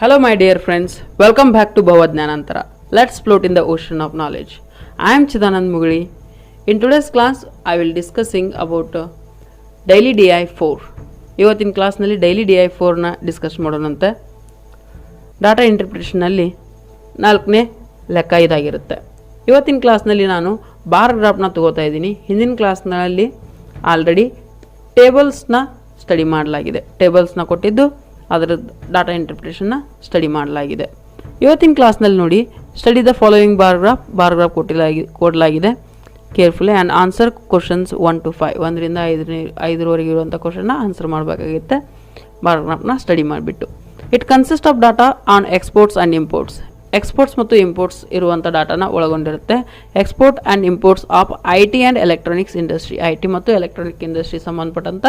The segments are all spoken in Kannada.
Hello my dear friends, welcome back to Bhavadnyanantara. Let's float in the ocean of knowledge. I am Chidanand Mugli. In today's class, I will discussing about daily DI4. ಇವತ್ತಿನ ಕ್ಲಾಸ್ನಲ್ಲಿ ಡೈಲಿ DI4ನ ಡಿಸ್ಕಸ್ ಮಾಡೋಣಂತೆ. ಡಾಟಾ ಇಂಟರ್ಪ್ರಿಟೇಷನಲ್ಲಿ 4ನೇ ಲೆಕ್ಕ ಇದಾಗಿರುತ್ತೆ. ಇವತ್ತಿನ ಕ್ಲಾಸ್ನಲ್ಲಿ ನಾನು ಬಾರ್ ಗ್ರಾಫ್ನ ತಗೋತಾ ಇದ್ದೀನಿ. ಹಿಂದಿನ ಕ್ಲಾಸ್ನಲ್ಲಿ ಆಲ್ರೆಡಿ ಟೇಬಲ್ಸ್ನ ಸ್ಟಡಿ ಮಾಡಲಾಗಿದೆ. ಟೇಬಲ್ಸ್ನ ಕೊಟ್ಟಿದ್ದು ಅದರ ಡಾಟಾ ಇಂಟರ್ಪ್ರಿಟೇಷನ್ನ ಸ್ಟಡಿ ಮಾಡಲಾಗಿದೆ. ಇವತ್ತಿನ ಕ್ಲಾಸ್ನಲ್ಲಿ ನೋಡಿ study the following bar graph ಕೊಡಲಾಗಿದೆ. Carefully and answer questions 1 to 5 1ರಿಂದ 5ರವರೆಗೆ ಇರುವಂಥ ಕ್ವಶನ್ನ ಆನ್ಸರ್ ಮಾಡಬೇಕಾಗುತ್ತೆ. ಬಾರ್ ಗ್ರಾಫ್ನ ಸ್ಟಡಿ ಮಾಡಿಬಿಟ್ಟು it consist of data on exports and imports. Exports ಮತ್ತು ಇಂಪೋರ್ಟ್ಸ್ ಇರುವಂಥ ಡಾಟಾನ ಒಳಗೊಂಡಿರುತ್ತೆ. Export and imports of IT and electronics industry. IT ಮತ್ತು ಎಲೆಕ್ಟ್ರಾನಿಕ್ ಇಂಡಸ್ಟ್ರಿ ಸಂಬಂಧಪಟ್ಟಂಥ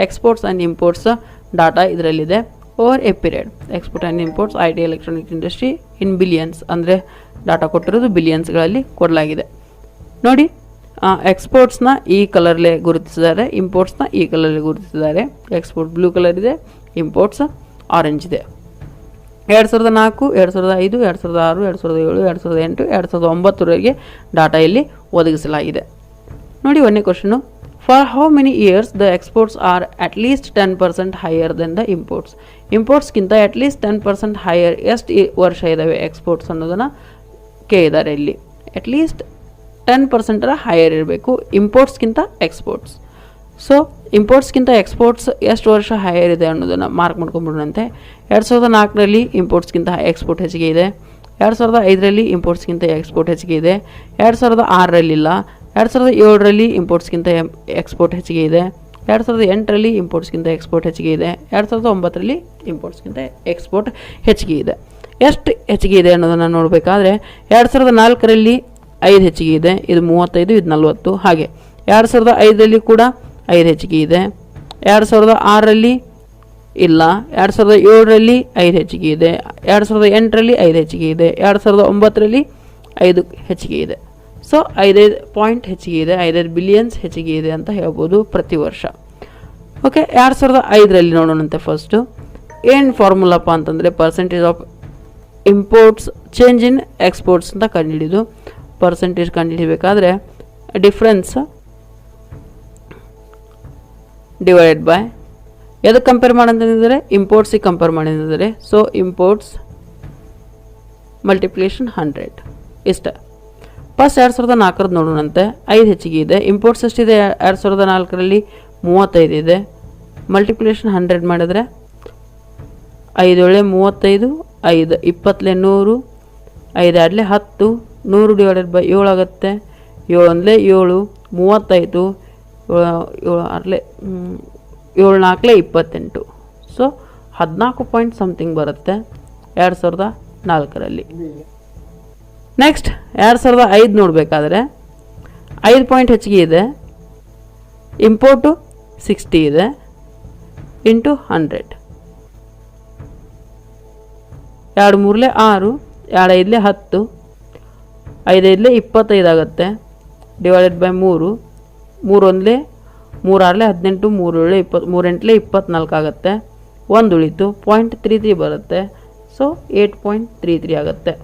ಎಕ್ಸ್ಪೋರ್ಟ್ಸ್ ಆ್ಯಂಡ್ ಇಂಪೋರ್ಟ್ಸ್ ಡಾಟಾ ಇದರಲ್ಲಿದೆ. Over a period export and imports IT electronic industry in billions, ಅಂದರೆ ಡಾಟಾ ಕೊಟ್ಟಿರೋದು ಬಿಲಿಯನ್ಸ್ಗಳಲ್ಲಿ ಕೊಡಲಾಗಿದೆ. ನೋಡಿ, ಎಕ್ಸ್ಪೋರ್ಟ್ಸ್ನ ಈ ಕಲರ್ಲೆ ಗುರುತಿಸಿದ್ದಾರೆ, ಇಂಪೋರ್ಟ್ಸ್ನ ಈ ಕಲರ್ಲೆ ಗುರುತಿಸಿದ್ದಾರೆ. ಎಕ್ಸ್ಪೋರ್ಟ್ ಬ್ಲೂ ಕಲರ್ ಇದೆ, ಇಂಪೋರ್ಟ್ಸ್ ಆರೆಂಜ್ ಇದೆ. 2004, 2005, 2006, 2007, 2008, 2009ವರೆಗೆ ಡಾಟಾ ಇಲ್ಲಿ ಒದಗಿಸಲಾಗಿದೆ. ನೋಡಿ, ಒಂದನೇ question, for how many years the exports are at least 10% higher than the imports. ಇಂಪೋರ್ಟ್ಸ್ಗಿಂತ ಅಟ್ ಲೀಸ್ಟ್ 10% ಹೈಯರ್ ಎಷ್ಟು ವರ್ಷ ಇದ್ದಾವೆ ಎಕ್ಸ್ಪೋರ್ಟ್ಸ್ ಅನ್ನೋದನ್ನು ಕೇಳಿದ್ದಾರೆ. ಇಲ್ಲಿ ಅಟ್ ಲೀಸ್ಟ್ 10% ಹೈಯರ್ ಇರಬೇಕು ಇಂಪೋರ್ಟ್ಸ್ಗಿಂತ ಎಕ್ಸ್ಪೋರ್ಟ್ಸ್. ಸೊ ಇಂಪೋರ್ಟ್ಸ್ಗಿಂತ ಎಕ್ಸ್ಪೋರ್ಟ್ಸ್ ಎಷ್ಟು ವರ್ಷ ಹೈಯರ್ ಇದೆ ಅನ್ನೋದನ್ನು ಮಾರ್ಕ್ ಮಾಡ್ಕೊಂಡ್ಬಿಡೋಣಂತೆ. 2004ರಲ್ಲಿ ಇಂಪೋರ್ಟ್ಸ್ಗಿಂತ ಎಕ್ಸ್ಪೋರ್ಟ್ ಹೆಚ್ಚಿಗೆ ಇದೆ. 2005ರಲ್ಲಿ ಇಂಪೋರ್ಟ್ಸ್ಗಿಂತ ಎಕ್ಸ್ಪೋರ್ಟ್ ಹೆಚ್ಚಿಗೆ ಇದೆ. 2006ರಲ್ಲಿಲ್ಲ. 2007ರಲ್ಲಿ ಇಂಪೋರ್ಟ್ಸ್ಗಿಂತ ಎಕ್ಸ್ಪೋರ್ಟ್ ಹೆಚ್ಚಿಗೆ ಇದೆ. 2008ರಲ್ಲಿ ಇಂಪೋರ್ಟ್ಸ್ಗಿಂತ ಎಕ್ಸ್ಪೋರ್ಟ್ ಹೆಚ್ಚಿಗೆ ಇದೆ. 2009ರಲ್ಲಿ ಇಂಪೋರ್ಟ್ಸ್ಗಿಂತ ಎಕ್ಸ್ಪೋರ್ಟ್ ಹೆಚ್ಚಿಗೆ ಇದೆ. ಎಷ್ಟು ಹೆಚ್ಚಿಗೆ ಇದೆ ಅನ್ನೋದನ್ನು ನೋಡಬೇಕಾದ್ರೆ 2004ರಲ್ಲಿ 5 ಹೆಚ್ಚಿಗೆ ಇದೆ, ಇದು 35, ಇದು 40. ಹಾಗೆ 2005ರಲ್ಲಿ ಕೂಡ 5 ಹೆಚ್ಚಿಗೆ ಇದೆ. 2006ರಲ್ಲಿ ಇಲ್ಲ. 2007ರಲ್ಲಿ 5 ಹೆಚ್ಚಿಗೆ ಇದೆ. 2008ರಲ್ಲಿ 5 ಹೆಚ್ಚಿಗೆ ಇದೆ. 2009ರಲ್ಲಿ 5 ಹೆಚ್ಚಿಗೆ ಇದೆ. ಸೊ 5 ಪಾಯಿಂಟ್ ಹೆಚ್ಚಿಗೆ ಇದೆ, 5 ಬಿಲಿಯನ್ಸ್ ಹೆಚ್ಚಿಗೆ ಇದೆ ಅಂತ ಹೇಳ್ಬೋದು ಪ್ರತಿ ವರ್ಷ. ಓಕೆ, 2005ರಲ್ಲಿ ನೋಡೋಣಂತೆ. ಫಸ್ಟು ಏನು ಫಾರ್ಮುಲಪ್ಪ ಅಂತಂದರೆ percentage of imports change in exports ಅಂತ ಕಂಡುಹಿಡಿದು, ಪರ್ಸೆಂಟೇಜ್ ಕಂಡುಹಿಡಿಬೇಕಾದ್ರೆ ಡಿಫ್ರೆನ್ಸ್ ಡಿವೈಡೆಡ್ ಬೈ ಎದಕ್ಕೆ ಕಂಪೇರ್ ಮಾಡಂತಂದರೆ ಇಂಪೋರ್ಟ್ಸಿಗೆ ಕಂಪೇರ್ ಮಾಡಿದರೆ. ಸೊ ಇಂಪೋರ್ಟ್ಸ್ ಮಲ್ಟಿಪ್ಲಿಕೇಶನ್ 100 ಇಷ್ಟ. ಫಸ್ಟ್ 2004 ನೋಡೋಣಂತೆ. 5 ಹೆಚ್ಚಿಗೆ ಇದೆ. ಇಂಪೋರ್ಟ್ಸ್ ಎಷ್ಟಿದೆ 2004ರಲ್ಲಿ 35 ಇದೆ. ಮಲ್ಟಿಪ್ಲಿಕೇಶನ್ 100 ಮಾಡಿದ್ರೆ 5 ಏಳೆ 35, 5 20 100, 5 ಆಡಲೆ 10, 100 ಡಿವೈಡೆಡ್ ಬೈ 7 ಆಗುತ್ತೆ. 7 1 7, 35, 7 ಆರಲೆ 7 4 28. ಸೊ 14 ಪಾಯಿಂಟ್ ಸಮಥಿಂಗ್ ಬರುತ್ತೆ 2004ರಲ್ಲಿ. ನೆಕ್ಸ್ಟ್ 2005 ನೋಡಬೇಕಾದ್ರೆ 5 ಪಾಯಿಂಟ್ ಹೆಚ್ಚಿಗೆ ಇದೆ. ಇಂಪೋರ್ಟು 60 ಇದೆ ಇಂಟು 100. 2 3 6, 2 5 10, 5 5 25 ಆಗುತ್ತೆ. ಡಿವೈಡೆಡ್ ಬೈ 3, 3 1 3 6 18, 3 7 20, 3 8 24 ಆಗುತ್ತೆ. 1 ಉಳಿತು, 0.33 ಬರುತ್ತೆ. ಸೊ 8.33 ಆಗುತ್ತೆ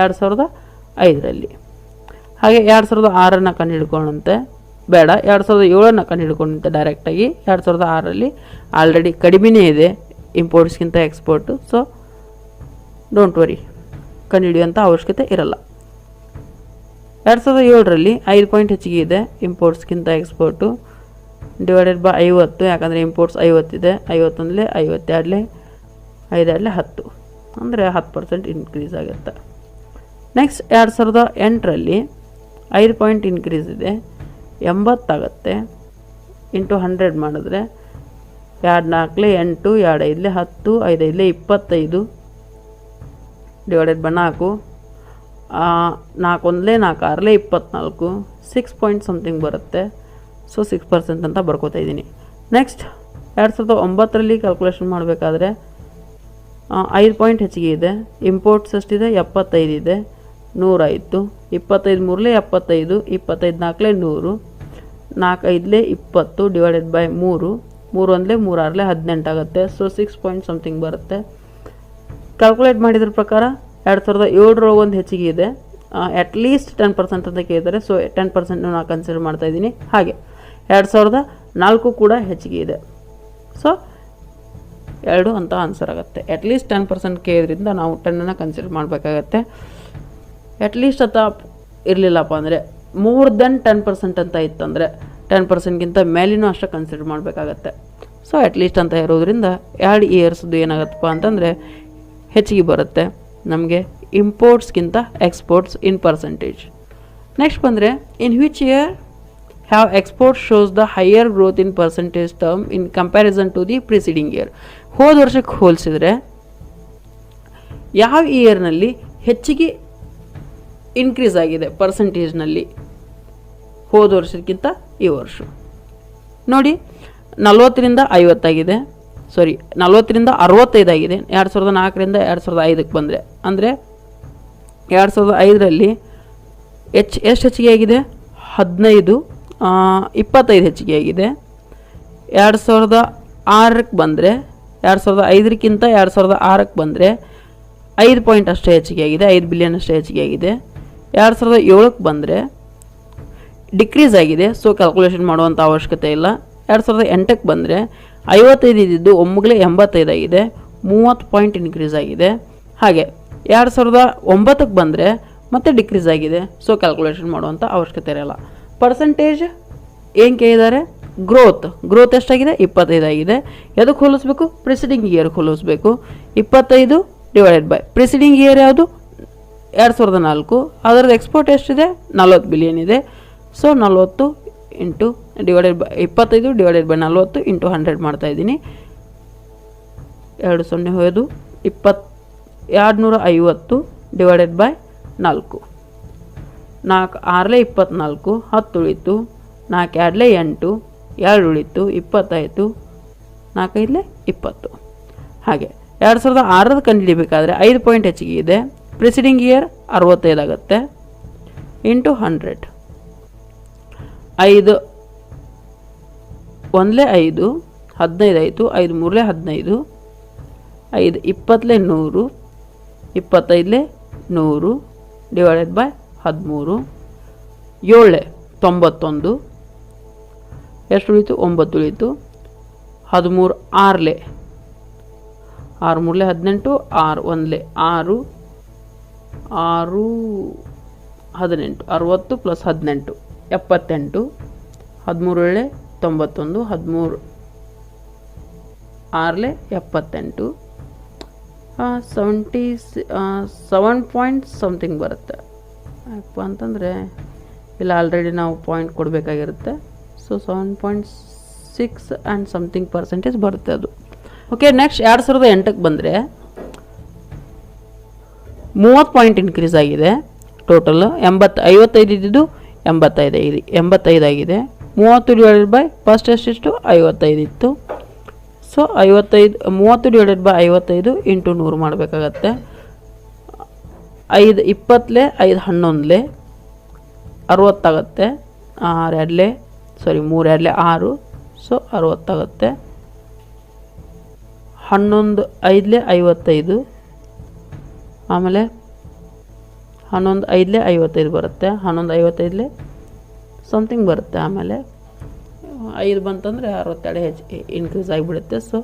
2005ರಲ್ಲಿ. ಹಾಗೆ 2006ನ್ನು ಕಂಡು ಹಿಡ್ಕೊಂಡಂತೆ, ಬೇಡ 2007ನ್ನು ಕಂಡು ಹಿಡ್ಕೊಂಡಂತೆ ಡೈರೆಕ್ಟಾಗಿ. 2006ರಲ್ಲಿ ಆಲ್ರೆಡಿ ಕಡಿಮೆನೇ ಇದೆ ಇಂಪೋರ್ಟ್ಸ್ಗಿಂತ ಎಕ್ಸ್ಪೋರ್ಟು. ಸೊ ಡೋಂಟ್ ವರಿ, ಕಂಡುಹಿಡಿಯುವಂಥ ಅವಶ್ಯಕತೆ ಇರಲ್ಲ. 2007ರಲ್ಲಿ 5 ಪಾಯಿಂಟ್ ಹೆಚ್ಚಿಗೆ ಇದೆ ಇಂಪೋರ್ಟ್ಸ್ಗಿಂತ ಎಕ್ಸ್ಪೋರ್ಟು. ಡಿವೈಡೆಡ್ ಬೈ 50, ಯಾಕಂದರೆ ಇಂಪೋರ್ಟ್ಸ್ 50 ಇದೆ. 51 52, 5 10, ಅಂದರೆ 10% ಇನ್ಕ್ರೀಸ್ ಆಗುತ್ತೆ. ನೆಕ್ಸ್ಟ್ 2008ರಲ್ಲಿ 5 ಪಾಯಿಂಟ್ ಇನ್ಕ್ರೀಸ್ ಇದೆ, 80 ಆಗುತ್ತೆ. ಇಂಟು 100 ಮಾಡಿದ್ರೆ 2 4 8, 2 5 10, 5 5 25, ಡಿವೈಡೆಡ್ ಬೈ 4, 4 1 4 6 24, 6 ಪಾಯಿಂಟ್ ಸಮಥಿಂಗ್ ಬರುತ್ತೆ. ಸೊ 6% ಅಂತ ಬರ್ಕೋತಾ ಇದ್ದೀನಿ. ನೆಕ್ಸ್ಟ್ 2009ರಲ್ಲಿ ಕ್ಯಾಲ್ಕುಲೇಷನ್ ಮಾಡಬೇಕಾದ್ರೆ 5 ಪಾಯಿಂಟ್ ಹೆಚ್ಚಿಗೆ ಇದೆ. ಇಂಪೋರ್ಟ್ಸ್ ಎಷ್ಟಿದೆ 75 ಇದೆ. 100 ಆಯಿತು. 25 3 75, 25 4 100, 4 5 20 ಡಿವೈಡೆಡ್ ಬೈ 3, 3 1 3 6 18 ಆಗುತ್ತೆ. ಸೊ 6 ಪಾಯಿಂಟ್ ಸಮಥಿಂಗ್ ಬರುತ್ತೆ. ಕ್ಯಾಲ್ಕುಲೇಟ್ ಮಾಡಿದ್ರ ಪ್ರಕಾರ 2007 ಒಂದು ಹೆಚ್ಚಿಗೆ ಇದೆ, ಅಟ್ಲೀಸ್ಟ್ 10% ಅಂತ ಕೇಳಿದ್ದಾರೆ. ಸೊ 10% ನಾನು ಕನ್ಸಿಡರ್ ಮಾಡ್ತಾ ಇದ್ದೀನಿ. ಹಾಗೆ 2004 ಕೂಡ ಹೆಚ್ಚಿಗೆ ಇದೆ. ಸೊ 2 ಅಂತ ಆನ್ಸರ್ ಆಗುತ್ತೆ. ಅಟ್ಲೀಸ್ಟ್ 10% ಕೇಳಿದ್ರಿಂದ ನಾವು 10 ಕನ್ಸಿಡರ್ ಮಾಡಬೇಕಾಗತ್ತೆ. ಅಟ್ಲೀಸ್ಟ್ ಅಂತ ಇರಲಿಲ್ಲಪ್ಪ ಅಂದರೆ ಮೋರ್ ದೆನ್ 10% ಅಂತ ಇತ್ತಂದರೆ 10%ಗಿಂತ ಮೇಲಿನೂ ಅಷ್ಟೇ ಕನ್ಸಿಡರ್ ಮಾಡಬೇಕಾಗತ್ತೆ. ಸೊ ಅಟ್ಲೀಸ್ಟ್ ಅಂತ ಇರೋದ್ರಿಂದ 2 ಇಯರ್ಸ್ದು ಏನಾಗುತ್ತಪ್ಪ ಅಂತಂದರೆ ಹೆಚ್ಚಿಗೆ ಬರುತ್ತೆ ನಮಗೆ ಇಂಪೋರ್ಟ್ಸ್ಗಿಂತ ಎಕ್ಸ್ಪೋರ್ಟ್ಸ್ ಇನ್ ಪರ್ಸೆಂಟೇಜ್. ನೆಕ್ಸ್ಟ್ ಬಂದರೆ in which year have exports shows the higher growth in percentage term in comparison to the preceding year. ಹೋದ ವರ್ಷಕ್ಕೆ ಹೋಲಿಸಿದರೆ ಯಾವ ಇಯರ್ನಲ್ಲಿ ಹೆಚ್ಚಿಗೆ ಇನ್ಕ್ರೀಸ್ ಆಗಿದೆ ಪರ್ಸೆಂಟೇಜ್ನಲ್ಲಿ ಹೋದ ವರ್ಷಕ್ಕಿಂತ ಈ ವರ್ಷ? ನೋಡಿ, 40ರಿಂದ 50 ಆಗಿದೆ, 40ರಿಂದ 65 ಆಗಿದೆ. 2004ರಿಂದ 2005ಕ್ಕೆ ಬಂದರೆ ಅಂದರೆ 2005ರಲ್ಲಿ ಎಷ್ಟು ಹೆಚ್ಚಿಗೆ ಆಗಿದೆ? 25 ಹೆಚ್ಚಿಗೆ ಆಗಿದೆ. 2006ಕ್ಕೆ ಬಂದರೆ 2005ಕ್ಕಿಂತ 2006ಕ್ಕೆ ಬಂದರೆ 5 ಪಾಯಿಂಟ್ ಅಷ್ಟೇ ಹೆಚ್ಚಿಗೆ ಆಗಿದೆ, 5 ಬಿಲಿಯನ್ ಅಷ್ಟೇ ಹೆಚ್ಚಿಗೆ ಆಗಿದೆ. 2007ಕ್ಕೆ ಬಂದರೆ ಡಿಕ್ರೀಸ್ ಆಗಿದೆ. ಸೊ ಕ್ಯಾಲ್ಕುಲೇಷನ್ ಮಾಡುವಂಥ ಅವಶ್ಯಕತೆ ಇಲ್ಲ. 2008ಕ್ಕೆ ಬಂದರೆ 55 ಇದ್ದಿದ್ದು ಒಮ್ಮೆಗಲೇ 85 ಆಗಿದೆ, 30 ಪಾಯಿಂಟ್ ಇನ್ಕ್ರೀಸ್ ಆಗಿದೆ. ಹಾಗೆ 2009ಕ್ಕೆ ಬಂದರೆ ಮತ್ತೆ ಡಿಕ್ರೀಸ್ ಆಗಿದೆ. ಸೊ ಕ್ಯಾಲ್ಕುಲೇಷನ್ ಮಾಡುವಂಥ ಅವಶ್ಯಕತೆ ಇರಲ್ಲ. ಪರ್ಸೆಂಟೇಜ್ ಏನು ಕೇಳಿದ್ದಾರೆ? ಗ್ರೋತ್ ಎಷ್ಟಾಗಿದೆ? 25 ಆಗಿದೆ. ಎದಕ್ಕೆ ಹೋಲಿಸ್ಬೇಕು? Preceding year ಹೋಲಿಸ್ಬೇಕು. 25 divided by preceding year ಯಾವುದು? 2004. ಅದರದ್ದು ಎಕ್ಸ್ಪೋರ್ಟ್ ಎಷ್ಟಿದೆ? 40 ಬಿಲಿಯನ್ ಇದೆ. So 40 into divided by 25 divided by 40 into 100 ಮಾಡ್ತಾ ಇದ್ದೀನಿ. 2 ಹೋಯೋದು 250 ಡಿವೈಡೆಡ್ ಬೈ 4. 4 6 24, 10 ಉಳಿತು. 4 2 8, 2 ಉಳಿತು, 25, 4 5 20. ಹಾಗೆ 2006 ಕಂಡುಹಿಡಿಬೇಕಾದ್ರೆ 5 ಪಾಯಿಂಟ್ ಹೆಚ್ಚಿಗೆ ಇದೆ. ಪ್ರಿಸಿಡಿಂಗ್ ಇಯರ್ 65 ಆಗುತ್ತೆ ಇಂಟು 100. 5 1 5, 15 ಆಯಿತು. 5 3 15, 5 20 100, 25 100 ಡಿವೈಡೆಡ್ ಬೈ 13. 7 91, ಎಷ್ಟು ಉಳಿತು? 9 ಉಳಿತು. 13 6 6 3 18, 6 1 6 6 18, 60 ಪ್ಲಸ್ 18 78, 13 91, 13 6 78, 7 ಪಾಯಿಂಟ್ ಸಮಥಿಂಗ್ ಬರುತ್ತೆ. ಯಾಕಪ್ಪ ಅಂತಂದರೆ ಇಲ್ಲ ಆಲ್ರೆಡಿ ನಾವು ಪಾಯಿಂಟ್ ಕೊಡಬೇಕಾಗಿರುತ್ತೆ. ಸೊ 7.6 ಆ್ಯಂಡ್ ಸಮಥಿಂಗ್ ಪರ್ಸೆಂಟೇಜ್ ಬರುತ್ತೆ ಅದು. ಓಕೆ, ನೆಕ್ಸ್ಟ್ 2008ಕ್ಕೆ ಬಂದರೆ 30 ಪಾಯಿಂಟ್ ಇನ್ಕ್ರೀಸ್ ಆಗಿದೆ. ಟೋಟಲ್ 55 ಇದ್ದಿದ್ದು 85 ಆಗಿದೆ. 30 ಡಿವೈಡೆಡ್ ಬೈ ಫಸ್ಟ್ ಎಷ್ಟಿಷ್ಟು? 55 ಇತ್ತು. ಸೊ 30 ಡಿವೈಡೆಡ್ ಬೈ 55 ಇಂಟು 100 ಮಾಡಬೇಕಾಗತ್ತೆ. 5 20, 5 11, 60 ಆಗುತ್ತೆ. 3 2 6, ಸೊ 60 ಆಗುತ್ತೆ. 11 5 55, ಆಮೇಲೆ 11 5 55 ಬರುತ್ತೆ. 11 55 ಸಮಥಿಂಗ್ ಬರುತ್ತೆ. ಆಮೇಲೆ 5 ಬಂತಂದರೆ 62 ಹೆಚ್ಚು ಇನ್ಕ್ರೀಸ್ ಆಗಿಬಿಡುತ್ತೆ. ಸೊ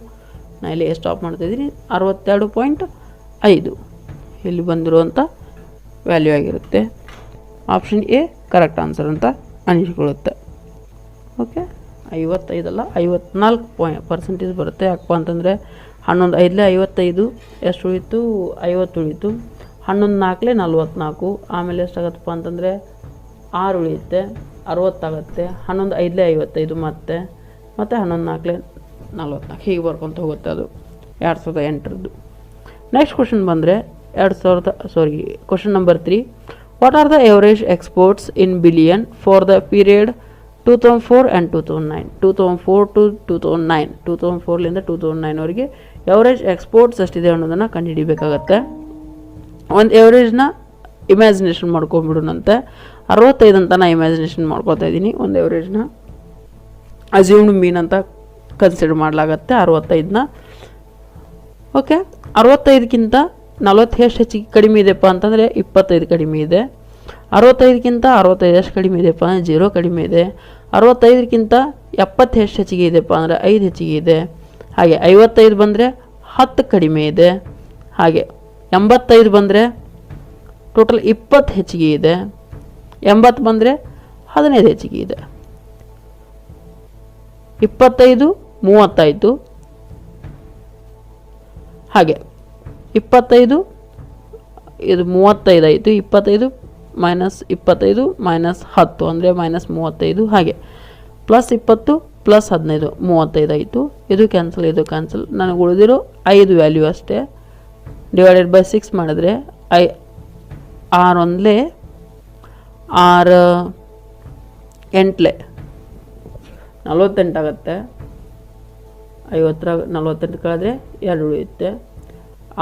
ನಾನು ಇಲ್ಲಿ ಸ್ಟಾಪ್ ಮಾಡ್ತಾಯಿದ್ದೀನಿ. 62.5 ಇಲ್ಲಿ ಬಂದಿರುವಂಥ ವ್ಯಾಲ್ಯೂ ಆಗಿರುತ್ತೆ. ಆಪ್ಷನ್ ಎ ಕರೆಕ್ಟ್ ಆನ್ಸರ್ ಅಂತ ಅನಿಸ್ಕೊಳ್ಳುತ್ತೆ. ಓಕೆ, 55 ಅಲ್ಲ 54% ಬರುತ್ತೆ. ಯಾಕಪ್ಪ ಅಂತಂದರೆ 11 5 55 ಎಷ್ಟು ಉಳಿತು? 50 ಉಳಿತು. 11 4 44, ಆಮೇಲೆ ಎಷ್ಟಾಗತ್ತಪ್ಪ ಅಂತಂದರೆ 6 ಉಳಿಯುತ್ತೆ, 60 ಆಗುತ್ತೆ. 11 5 55 ಮತ್ತೆ 11 4 44 ಹೀಗೆ ಬರ್ಕೊತ ಹೋಗುತ್ತೆ. ಅದು 2008ರದ್ದು. ನೆಕ್ಸ್ಟ್ ಕ್ವಶನ್ ಬಂದರೆ question number 3. What are the average exports in billion for the period 2004 and 2009? 2004 to 2009, 2004ಲಿಂದ 2009ವರೆಗೆ ಎವರೇಜ್ ಎಕ್ಸ್ಪೋರ್ಟ್ಸ್ ಎಷ್ಟಿದೆ ಅನ್ನೋದನ್ನು ಕಂಡುಹಿಡಿಬೇಕಾಗತ್ತೆ. ಒಂದು ಎವರೇಜ್ನ ಇಮ್ಯಾಜಿನೇಷನ್ ಮಾಡ್ಕೊಂಬಿಡೋಣಂತೆ. 65 ಅಂತ ನಾನು ಇಮ್ಯಾಜಿನೇಷನ್ ಮಾಡ್ಕೊತಾ ಇದ್ದೀನಿ. ಒಂದು ಎವರೇಜ್ನ ಅಸ್ಯೂಮ್ಡ್ ಮೀನ್ ಅಂತ ಕನ್ಸಿಡರ್ ಮಾಡಲಾಗತ್ತೆ 65ನ. ಓಕೆ, 65ಕ್ಕಿಂತ 40 ಎಷ್ಟು ಹೆಚ್ಚಿಗೆ ಕಡಿಮೆ ಇದೆಯಪ್ಪ ಅಂತಂದರೆ 25 ಕಡಿಮೆ ಇದೆ. 65ಕ್ಕಿಂತ 65 ಎಷ್ಟು ಕಡಿಮೆ ಇದೆಯಪ್ಪ ಅಂದರೆ 0 ಕಡಿಮೆ ಇದೆ. 65ಕ್ಕಿಂತ 70 ಎಷ್ಟು ಹೆಚ್ಚಿಗೆ ಇದೆಯಪ್ಪ ಅಂದರೆ 5 ಹೆಚ್ಚಿಗೆ ಇದೆ. ಹಾಗೆ 55 ಬಂದರೆ 10 ಕಡಿಮೆ ಇದೆ. ಹಾಗೆ 85 ಬಂದರೆ ಟೋಟಲ್ 20 ಹೆಚ್ಚಿಗೆ ಇದೆ. 80 ಬಂದರೆ 15 ಹೆಚ್ಚಿಗೆ ಇದೆ. 25 30 ಆಯಿತು. ಹಾಗೆ 25 ಇದು 35 ಆಯಿತು. 25 ಮೈನಸ್ 25 ಮೈನಸ್ 10 ಅಂದರೆ ಮೈನಸ್ 35. ಹಾಗೆ ಪ್ಲಸ್ 20 ಪ್ಲಸ್ 15 35 ಆಯಿತು. ಇದು ಕ್ಯಾನ್ಸಲ್, ಇದು ಕ್ಯಾನ್ಸಲ್. ನನಗೆ ಉಳಿದಿರೋ 5 ವ್ಯಾಲ್ಯೂ ಅಷ್ಟೇ. ಡಿವೈಡೆಡ್ ಬೈ 6 ಮಾಡಿದ್ರೆ 6 ಒಂದಲೇ 6 8 48 ಆಗುತ್ತೆ. 50 48 ಕಳೆದ್ರೆ 2 ಉಳಿಯುತ್ತೆ.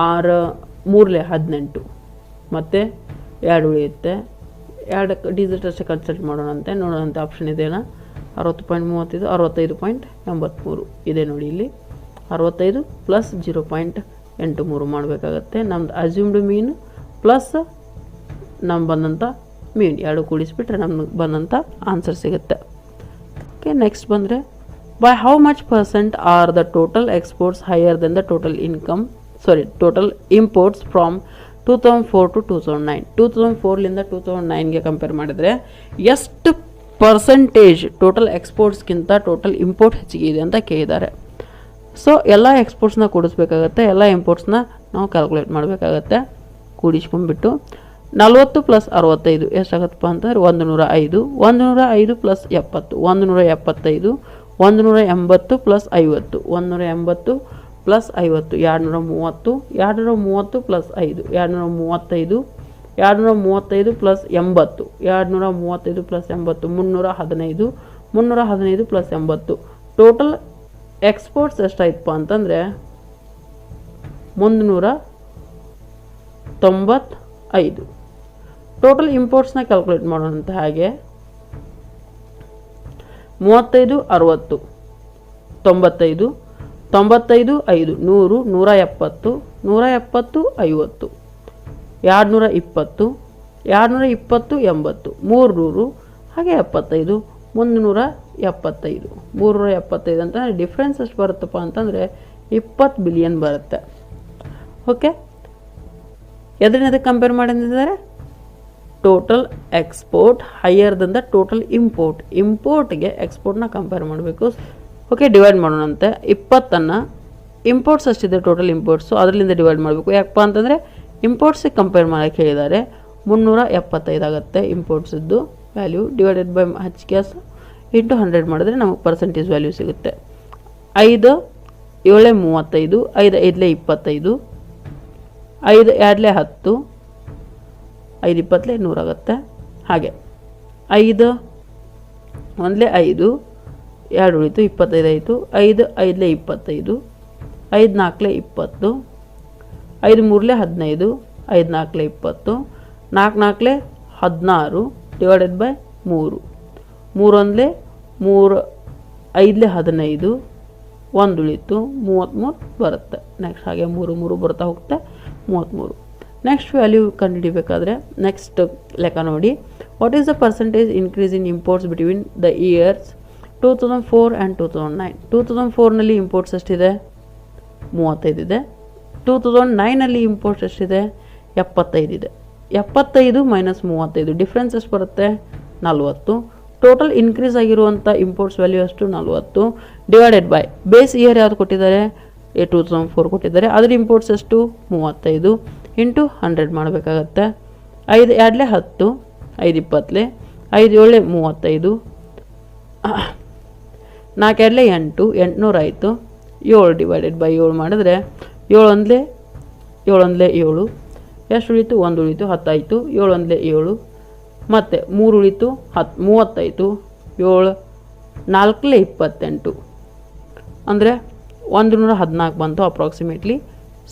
6 3 18 ಮತ್ತು 2 ಉಳಿಯುತ್ತೆ. 2 ಡಿಜಿಟ್ ಅಷ್ಟೇ ಕನ್ಸಲ್ಟ್ ಮಾಡೋಣಂತೆ. ನೋಡೋಣಂತೆ ಆಪ್ಷನ್ ಇದೆಯಾ? 60.35 65.83 ಇದೆ ನೋಡಿ. ಇಲ್ಲಿ 65 ಪ್ಲಸ್ 0.83 ಮಾಡಬೇಕಾಗತ್ತೆ. ನಮ್ದು ಅಸ್ಯೂಮ್ಡ್ ಮೀನ್ ಪ್ಲಸ್ ನಮ್ಗೆ ಬಂದಂಥ ಮೀನ್ 2 ಕೂಡಿಸ್ಬಿಟ್ರೆ ನಮ್ಗೆ ಬಂದಂಥ ಆನ್ಸರ್ ಸಿಗುತ್ತೆ. ಓಕೆ, ನೆಕ್ಸ್ಟ್ ಬಂದರೆ by how much percent are the total exports higher than the total total imports from 2004 to 2009. 2004ಲಿಂದ 2009ಗೆ ಕಂಪೇರ್ ಮಾಡಿದರೆ ಎಷ್ಟು ಪರ್ಸೆಂಟೇಜ್ ಟೋಟಲ್ ಎಕ್ಸ್ಪೋರ್ಟ್ಸ್ಗಿಂತ ಟೋಟಲ್ ಇಂಪೋರ್ಟ್ ಹೆಚ್ಚಿಗೆ ಇದೆ ಅಂತ ಕೇಳಿದ್ದಾರೆ. ಸೊ ಎಲ್ಲ ಎಕ್ಸ್ಪೋರ್ಟ್ಸ್ನ ಕೂಡಿಸ್ಬೇಕಾಗತ್ತೆ, ಎಲ್ಲ ಇಂಪೋರ್ಟ್ಸ್ನ ನಾವು ಕ್ಯಾಲ್ಕುಲೇಟ್ ಮಾಡಬೇಕಾಗತ್ತೆ. ಕೂಡಿಸ್ಕೊಂಡ್ಬಿಟ್ಟು 40 ಪ್ಲಸ್ 65 ಎಷ್ಟಾಗತ್ತಪ್ಪ ಅಂತಂದ್ರೆ 105. 105 plus 70 175. 180 plus 50 180 plus 50 230. 230 plus 5 235. 235 plus 80 235 plus 80 315. 315 plus 80 total exports ಎಷ್ಟಾಯ್ತಪ್ಪ ಅಂತಂದರೆ 395. ಟೋಟಲ್ ಇಂಪೋರ್ಟ್ಸ್ನ ಕ್ಯಾಲ್ಕುಲೇಟ್ ಮಾಡೋಣಂತೆ. ಹಾಗೆ 35 60 95 95 5 100 170 170 50 220 220 80 300 ಹಾಗೆ 75 375. 375 ಅಂತಂದರೆ ಡಿಫ್ರೆನ್ಸ್ ಎಷ್ಟು ಬರುತ್ತಪ್ಪ ಅಂತಂದರೆ 20 ಬಿಲಿಯನ್ ಬರುತ್ತೆ. ಓಕೆ, ಎದಕ್ಕೆ ಕಂಪೇರ್ ಮಾಡಿದ್ದಾರೆ? Total export higher than the total ಇಂಪೋರ್ಟ್ಗೆ ಎಕ್ಸ್ಪೋರ್ಟ್ನ ಕಂಪೇರ್ ಮಾಡಬೇಕು. ಓಕೆ, ಡಿವೈಡ್ ಮಾಡೋಣಂತೆ. 20ಅನ್ನು ಇಂಪೋರ್ಟ್ಸ್ ಅಷ್ಟಿದೆ ಟೋಟಲ್ ಇಂಪೋರ್ಟ್ಸು, ಅದರಿಂದ ಡಿವೈಡ್ ಮಾಡಬೇಕು. ಯಾಕಪ್ಪ ಅಂತಂದರೆ ಇಂಪೋರ್ಟ್ಸಿಗೆ ಕಂಪೇರ್ ಮಾಡೋಕ್ಕೆ ಹೇಳಿದ್ದಾರೆ. 375 ಆಗುತ್ತೆ ಇಂಪೋರ್ಟ್ಸಿದ್ದು value. Divided by HKS into 100 ಮಾಡಿದ್ರೆ ನಮಗೆ ಪರ್ಸೆಂಟೇಜ್ ವ್ಯಾಲ್ಯೂ ಸಿಗುತ್ತೆ. 5 7 35 5 5 25 5 2 10 5 20 100 ಆಗುತ್ತೆ. ಹಾಗೆ 5 1 5 2 ಉಳಿತು 25 ಆಯಿತು. 5 5 25 5 4 20 5 3 15 5 4 20 4 4 16 ಡಿವೈಡೆಡ್ ಬೈ 3 3 1 3 5 15 1 ಉಳಿತು 33 ಬರುತ್ತೆ. ನೆಕ್ಸ್ಟ್ ಹಾಗೆ 3 3 ಬರ್ತಾ ಹೋಗುತ್ತೆ 33. ನೆಕ್ಸ್ಟ್ ವ್ಯಾಲ್ಯೂ ಕಂಡುಹಿಡಿಬೇಕಾದ್ರೆ ನೆಕ್ಸ್ಟ್ ಲೆಕ್ಕ ನೋಡಿ. What is the percentage increase in imports between the years 2004 and 2009? 2004ನಲ್ಲಿ ಇಂಪೋರ್ಟ್ಸ್ ಎಷ್ಟಿದೆ? 35 ಇದೆ. 2009ನಲ್ಲಿ ಇಂಪೋರ್ಟ್ಸ್ ಎಷ್ಟಿದೆ? 75 ಇದೆ. 75 ಮೈನಸ್ 35 ಡಿಫ್ರೆನ್ಸ್ ಎಷ್ಟು ಬರುತ್ತೆ? 40. ಟೋಟಲ್ ಇನ್ಕ್ರೀಸ್ ಆಗಿರುವಂಥ ಇಂಪೋರ್ಟ್ಸ್ ವ್ಯಾಲ್ಯೂ ಅಷ್ಟು 40 ಡಿವೈಡೆಡ್ ಬೈ ಬೇಸ್ ಇಯರ್ ಯಾವುದು ಕೊಟ್ಟಿದ್ದಾರೆ? 2004 ಕೊಟ್ಟಿದ್ದಾರೆ. ಅದರ ಇಂಪೋರ್ಟ್ಸ್ ಎಷ್ಟು? 35 ಇಂಟು 100 ಮಾಡಬೇಕಾಗತ್ತೆ. 5 2 10 5 20 5 7 35 4 2 8 800 ಆಯಿತು. 7 ಡಿವೈಡೆಡ್ ಬೈ 7 ಮಾಡಿದ್ರೆ 7 1 7 1 7 ಎಷ್ಟು ಉಳಿತು? 1 ಉಳಿತು 10 ಆಯಿತು. 7 1 7 ಮತ್ತು 3 ಉಳಿತು 10 30 ಆಯಿತು. 7 4 28 ಅಂದರೆ 114 ಬಂತು ಅಪ್ರಾಕ್ಸಿಮೇಟ್ಲಿ.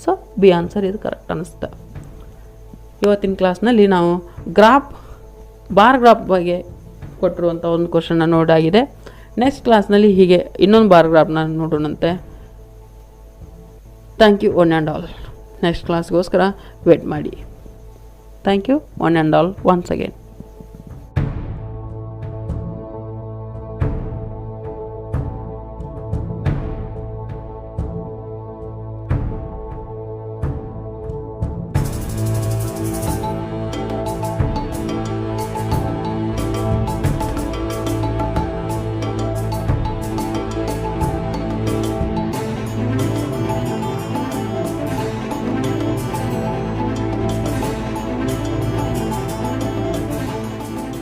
ಸೊ ಬಿ ಆನ್ಸರ್ ಇದು ಕರೆಕ್ಟ್ ಅನ್ನಿಸ್ತಾ. ಇವತ್ತಿನ ಕ್ಲಾಸ್ನಲ್ಲಿ ನಾವು ಬಾರ್ ಗ್ರಾಫ್ ಬಗ್ಗೆ ಕೊಟ್ಟಿರುವಂಥ ಒಂದು ಕ್ವಶನ್ನ ನೋಡಾಗಿದೆ. ನೆಕ್ಸ್ಟ್ ಕ್ಲಾಸ್ನಲ್ಲಿ ಹೀಗೆ ಇನ್ನೊಂದು ಬಾರ್ ಗ್ರಾಫ್ನ ನೋಡೋಣಂತೆ. Thank you one and all. Next ಕ್ಲಾಸ್ಗೋಸ್ಕರ ವೇಟ್ ಮಾಡಿ. Thank you one and all once again.